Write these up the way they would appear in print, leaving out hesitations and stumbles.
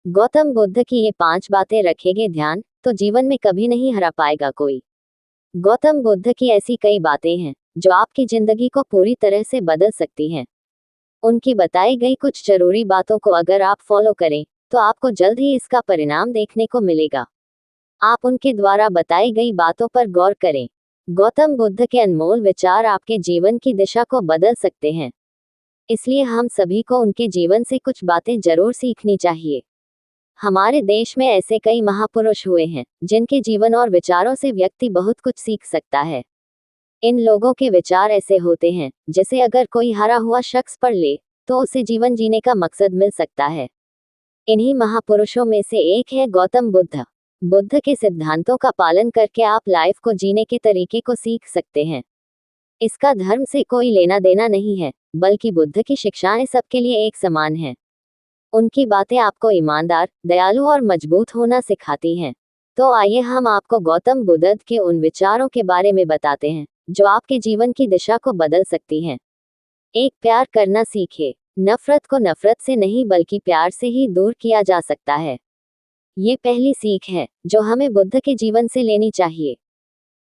गौतम बुद्ध की ये 5 बातें रखेंगे ध्यान, तो जीवन में कभी नहीं हरा पाएगा कोई। गौतम बुद्ध की ऐसी कई बातें हैं, जो आपकी जिंदगी को पूरी तरह से बदल सकती हैं। उनकी बताई गई कुछ जरूरी बातों को अगर आप फॉलो करें, तो आपको जल्द ही इसका परिणाम देखने को मिलेगा। आप उनके द्वारा बताई गई बातों पर गौर करें। गौतम बुद्ध के अनमोल विचार आपके जीवन की दिशा को बदल सकते हैं। इसलिए हम सभी को उनके जीवन से कुछ बातें जरूर सीखनी चाहिए। हमारे देश में ऐसे कई महापुरुष हुए हैं, जिनके जीवन और विचारों से व्यक्ति बहुत कुछ सीख सकता है। इन लोगों के विचार ऐसे होते हैं, जैसे अगर कोई हारा हुआ शख्स पढ़ ले, तो उसे जीवन जीने का मकसद मिल सकता है। इन्हीं महापुरुषों में से एक है गौतम बुद्ध। बुद्ध के सिद्धांतों का पालन करके आप लाइफ को जीने के तरीके को सीख सकते हैं। इसका धर्म से कोई लेना देना नहीं है, बल्कि बुद्ध की शिक्षाएं सबके लिए एक समान हैं। उनकी बातें आपको ईमानदार, दयालु और मजबूत होना सिखाती हैं। तो आइए हम आपको गौतम बुद्ध के उन विचारों के बारे में बताते हैं, जो आपके जीवन की दिशा को बदल सकती हैं। एक, प्यार करना सीखे। नफरत को नफरत से नहीं बल्कि प्यार से ही दूर किया जा सकता है। ये पहली सीख है, जो हमें बुद्ध के जीवन से लेनी चाहिए।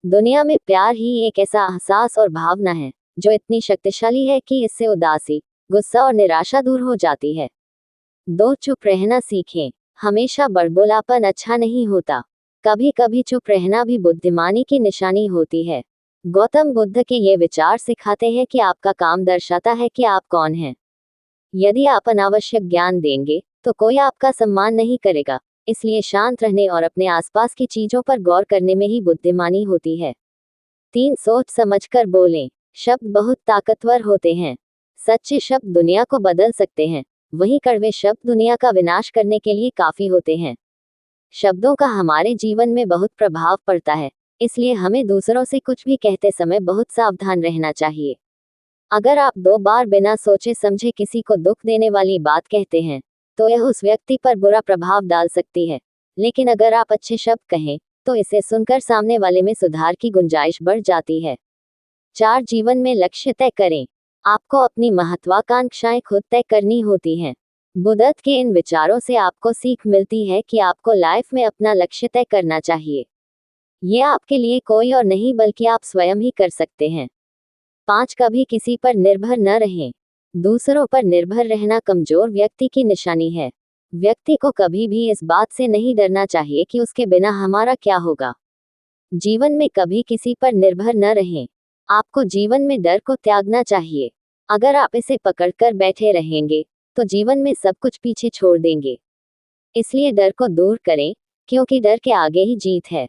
दुनिया में प्यार ही एक ऐसा एहसास और भावना है, जो इतनी शक्तिशाली है कि इससे उदासी, गुस्सा और निराशा दूर हो जाती है। 2, चुप रहना सीखें। हमेशा बड़बोलापन अच्छा नहीं होता। कभी कभी चुप रहना भी बुद्धिमानी की निशानी होती है। गौतम बुद्ध के ये विचार सिखाते हैं कि आपका काम दर्शाता है कि आप कौन हैं। यदि आप अनावश्यक ज्ञान देंगे, तो कोई आपका सम्मान नहीं करेगा। इसलिए शांत रहने और अपने आसपास की चीजों पर गौर करने में ही बुद्धिमानी होती है। 3, सोच समझकर बोलें। शब्द बहुत ताकतवर होते हैं। सच्चे शब्द दुनिया को बदल सकते हैं, वहीं कड़वे शब्द दुनिया का विनाश करने के लिए काफी होते हैं। शब्दों का हमारे जीवन में बहुत प्रभाव पड़ता है, इसलिए हमें दूसरों से कुछ भी कहते समय बहुत सावधान रहना चाहिए। अगर आप 2 बार बिना सोचे समझे किसी को दुख देने वाली बात कहते हैं, तो यह उस व्यक्ति पर बुरा प्रभाव डाल सकती है। लेकिन अगर आप अच्छे शब्द कहें, तो इसे सुनकर सामने वाले में सुधार की गुंजाइश बढ़ जाती है। 4, जीवन में लक्ष्य तय करें। आपको अपनी महत्वाकांक्षाएं खुद तय करनी होती हैं। बुद्ध के इन विचारों से आपको सीख मिलती है कि आपको लाइफ में अपना लक्ष्य तय करना चाहिए। ये आपके लिए कोई और नहीं बल्कि आप स्वयं ही कर सकते हैं। 5, कभी किसी पर निर्भर न रहें। दूसरों पर निर्भर रहना कमजोर व्यक्ति की निशानी है। व्यक्ति को कभी भी इस बात से नहीं डरना चाहिए कि उसके बिना हमारा क्या होगा। जीवन में कभी किसी पर निर्भर न रहें। आपको जीवन में डर को त्यागना चाहिए। अगर आप इसे पकड़कर बैठे रहेंगे, तो जीवन में सब कुछ पीछे छोड़ देंगे। इसलिए डर को दूर करें, क्योंकि डर के आगे ही जीत है।